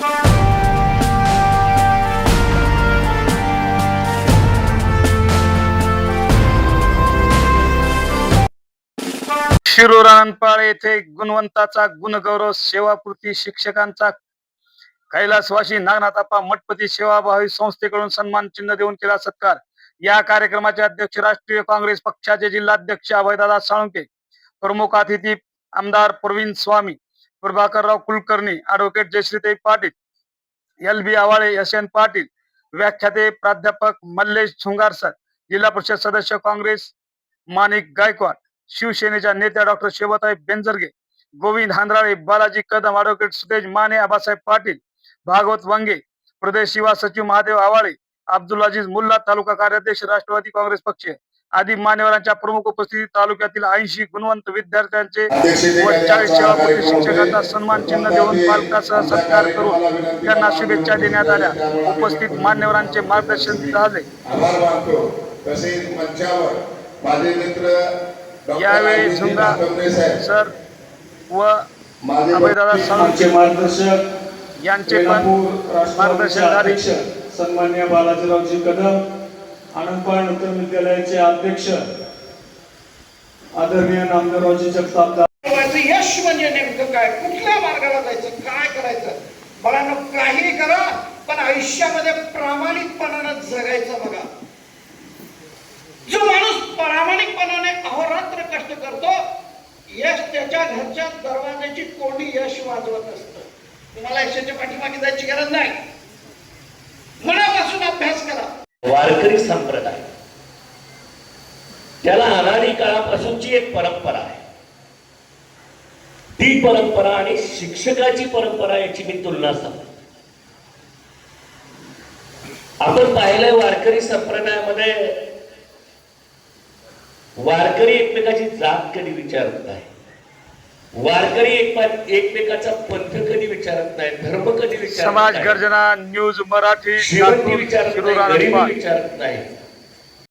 शिरूर आनंदपाळ येथे गुणवंताचा गुणगौरव सेवापूर्ती शिक्षकांचा कैलासवासी नागनाथाप्पा मठपती सेवाभावी संस्थेकडून सन्मान चिन्ह देऊन केला सत्कार। या कार्यक्रमाचे अध्यक्ष राष्ट्रीय काँग्रेस पक्षाचे जिल्हाध्यक्ष अभयदादा साळुंके, प्रमुख अतिथी आमदार प्रवीण स्वामी, प्रभाकरराव कुलकर्णी, ॲडव्होकेट जयश्रीताई पाटील, LB आवाळे, SN पाटील, व्याख्याते प्राध्यापक मल्लेश झुंगारसर, जिल्हा परिषद सदस्य काँग्रेस माणिक गायकवाड, शिवसेनेच्या नेत्या डॉक्टर शोभाताई बेंजरगे, गोविंद हांद्राळे, बालाजी कदम, ॲडव्होकेट सुतेज माने, आबासाहेब पाटील, भागवत वंगे, प्रदेश युवा सचिव महादेव आवाळे, अब्दुल अजीज मुल्ला, तालुका कार्याध्यक्ष राष्ट्रवादी काँग्रेस पक्ष आदी मान्यवरांच्या प्रमुख उपस्थितीत तालुक्यातील 80 गुणवंत विद्यार्थ्यांचे व 40 सेवापूर्ती शिक्षकांचा सन्मान चिन्ह देऊन पालकासह सत्कार करून त्यांना शुभेच्छा देण्यात आल्या। उपस्थित मान्यवरांचे मार्गदर्शन झाले। यावेळी झुंगा सर व अभयदादा साळुंके यांचे पण मार्गदर्शन झाले। सन्माननीय बालाजीरावजी कदम, आनंदपाळ नूतन विद्यालयाचे अध्यक्ष आदरणीय नामदेवरावजी जगताप, यश म्हणजे नेमकं काय, कुठल्या मार्गाला जायचं, काय करायचं, बघा ना, काही करा पण आयुष्यामध्ये प्रामाणिकपणानं जगायचं। बघा, जो माणूस प्रामाणिकपणाने अहोरात्र कष्ट करतो, यश त्याच्या घरच्या दरवाजाची कोणी यश वाजवत असतं। तुम्हाला यशाच्या पाठीमागे जायची गरज नाही, मनापासून अभ्यास करा। वारकरी संप्रदाय त्याला अनादी काळापासूनची एक परंपरा आहे। ती परंपरा आणि शिक्षकाची परंपरा याची मी तुलना सांगतो। आपण पाहिलंय वारकरी संप्रदायामध्ये वारकरी एकमेकाची जात कधी विचारत नाही, वारकरी एकमेकाचा पंथ कधी विचारत नाही, धर्म कधी विचारत नाही, समाज गर्जना न्यूज मराठी विचारत नाही, विचारत नाही।